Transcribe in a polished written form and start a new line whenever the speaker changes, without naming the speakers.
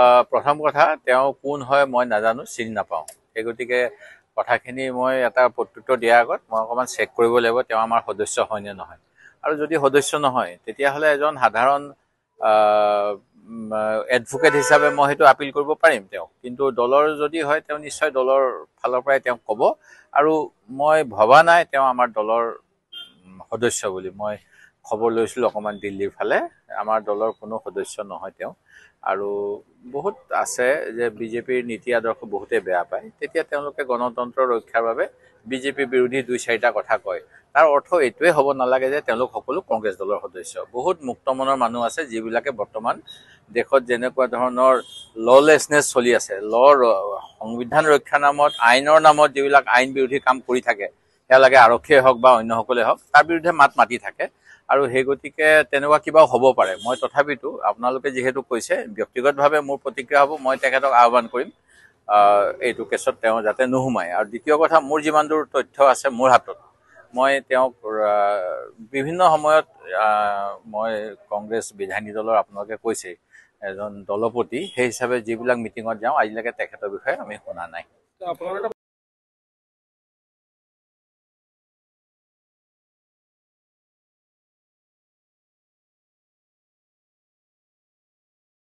প্ৰথম কথা তেওঁ কোন হয় মই নাজানো, চিনি নাপাওঁ। সেই গতিকে কথাখিনি মই এটা প্ৰত্যুত্তৰ দিয়াৰ আগত মই অকণমান চেক কৰিব লাগিব তেওঁ আমাৰ সদস্য হয় নে নহয়। আৰু যদি সদস্য নহয় তেতিয়াহ'লে এজন সাধাৰণ এডভোকেট হিচাপে মই সেইটো আপিল কৰিব পাৰিম তেওঁক। কিন্তু দলৰ যদি হয় তেওঁ নিশ্চয় দলৰ ফালৰ পৰাই তেওঁক ক'ব। আৰু মই ভবা নাই তেওঁ আমাৰ দলৰ সদস্য বুলি। মই খবৰ লৈছিলোঁ অকণমান দিল্লীৰ ফালে, আমাৰ দলৰ কোনো সদস্য নহয় তেওঁ। আৰু বহুত আছে যে বিজেপিৰ নীতি আদৰ্শ বহুতে বেয়া পায়, তেতিয়া তেওঁলোকে গণতন্ত্ৰ ৰক্ষাৰ বাবে বিজেপি বিৰোধী 2-4টা কথা কয়। তাৰ অৰ্থ এইটোৱে হ'ব নালাগে যে তেওঁলোক সকলো কংগ্ৰেছ দলৰ সদস্য। বহুত মুক্ত মনৰ মানুহ আছে যিবিলাকে বৰ্তমান দেশত যেনেকুৱা ধৰণৰ ললেছনেছ চলি আছে, সংবিধান ৰক্ষা নামত, আইনৰ নামত যিবিলাক আইন বিৰোধী কাম কৰি থাকে, সেয়া লাগে আৰক্ষীয়ে হওক বা অন্যসকলে হওক, তাৰ বিৰুদ্ধে মাত মাতি থাকে। আৰু সেই গতিকে তেনেকুৱা কিবাও হ'ব পাৰে। মই তথাপিতো আপোনালোকে যিহেতু কৈছে, ব্যক্তিগতভাৱে মোৰ প্ৰতিক্ৰিয়া হ'ব, মই তেখেতক আহ্বান কৰিম এইটো কেছত তেওঁ যাতে নোসোমায়। আৰু দ্বিতীয় কথা, মোৰ যিমান দূৰ তথ্য আছে মোৰ হাতত, মই তেওঁক বিভিন্ন সময়ত মই কংগ্ৰেছ বিধায়িনী দলৰ আপোনালোকে কৈছে এজন দলপতি, সেই হিচাপে যিবিলাক মিটিঙত যাওঁ আজিলৈকে তেখেতৰ বিষয়ে আমি শুনা নাই।